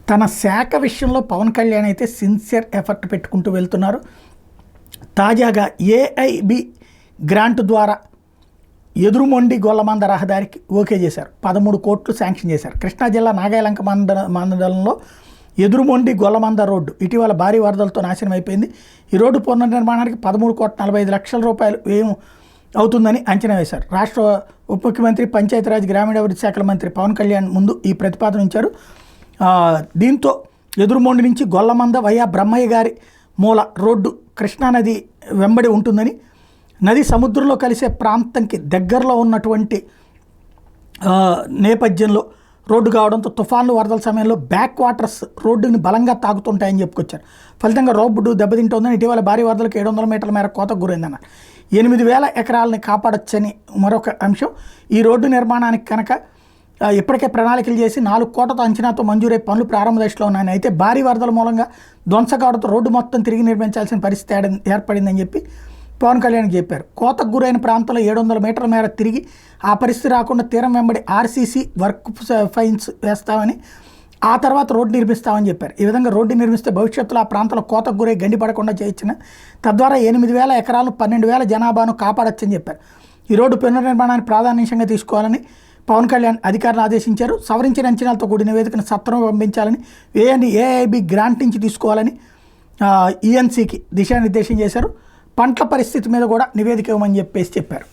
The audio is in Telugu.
తన శాఖ విషయంలో పవన్ కళ్యాణ్ అయితే సిన్సియర్ ఎఫర్ట్ పెట్టుకుంటూ వెళ్తున్నారు. తాజాగా ఏఐబి గ్రాంట్ ద్వారా ఎదురుమొండి గొల్లమంద రహదారికి ఓకే చేశారు. 13 కోట్లు శాంక్షన్ చేశారు. కృష్ణా జిల్లా నాగాయలంక మండలంలో ఎదురుమొండి గొల్లమంద రోడ్డు ఇటీవల భారీ వరదలతో నాశనం అయిపోయింది. ఈ రోడ్డు పునర్నిర్మాణానికి 13,45,00,000 రూపాయలు వ్యయం అవుతుందని అంచనా వేశారు. రాష్ట్ర ఉప ముఖ్యమంత్రి పంచాయతీరాజ్ గ్రామీణాభివృద్ధి శాఖల మంత్రి పవన్ కళ్యాణ్ ముందు ఈ ప్రతిపాదన ఉంచారు. దీంతో ఎదురుమొండి నుంచి గొల్లమంద వయా బ్రహ్మయ్య గారి మూల రోడ్డు కృష్ణానది వెంబడి ఉంటుందని, నది సముద్రంలో కలిసే ప్రాంతంకి దగ్గరలో ఉన్నటువంటి నేపథ్యంలో రోడ్డు కావడంతో తుఫాన్లు వరదల సమయంలో బ్యాక్ వాటర్స్ రోడ్డుని బలంగా తాగుతుంటాయని చెప్పుకొచ్చారు. ఫలితంగా రోడ్డు దెబ్బతింటోందని, ఇటీవల భారీ వరదలకు 700 మీటర్ల మేర కోతకు గురైందన్నారు. 8,000 ఎకరాలని కాపాడొచ్చని మరొక అంశం. ఈ రోడ్డు నిర్మాణానికి కనుక ఇప్పటికే ప్రణాళికలు చేసి 4 కోట్లతో అంచనాతో మంజూరై పనులు ప్రారంభ దశలో ఉన్నాయని, అయితే భారీ వరదల మూలంగా ధ్వంసకావడంతో రోడ్డు మొత్తం తిరిగి నిర్మించాల్సిన పరిస్థితి ఏర్పడిందని చెప్పి పవన్ కళ్యాణ్ చెప్పారు. కోతకు గురైన ప్రాంతంలో 700 మీటర్ల మేర తిరిగి ఆ పరిస్థితి రాకుండా తీరం వెంబడి ఆర్సీసీ వర్క్ ఫైన్స్ వేస్తామని, ఆ తర్వాత రోడ్డు నిర్మిస్తామని చెప్పారు. ఈ విధంగా రోడ్డు నిర్మిస్తే భవిష్యత్తులో ఆ ప్రాంతంలో కోతకు గురై గండిపడకుండా చేయొచ్చిన, తద్వారా 8,000 ఎకరాలను 12,000 జనాభాను కాపాడొచ్చని చెప్పారు. ఈ రోడ్డు పునర్నిర్మాణాన్ని ప్రాధాన్యంగా తీసుకోవాలని పవన్ కళ్యాణ్ అధికారులు ఆదేశించారు. సవరించిన అంచనాలతో కూడిన నివేదికను సత్వరం పంపించాలని, ఏఐబి గ్రాంట్ నుంచి తీసుకోవాలని ఈఎన్సీకి దిశానిర్దేశం చేశారు. పంటల పరిస్థితి మీద కూడా నివేదిక ఇవ్వమని చెప్పారు.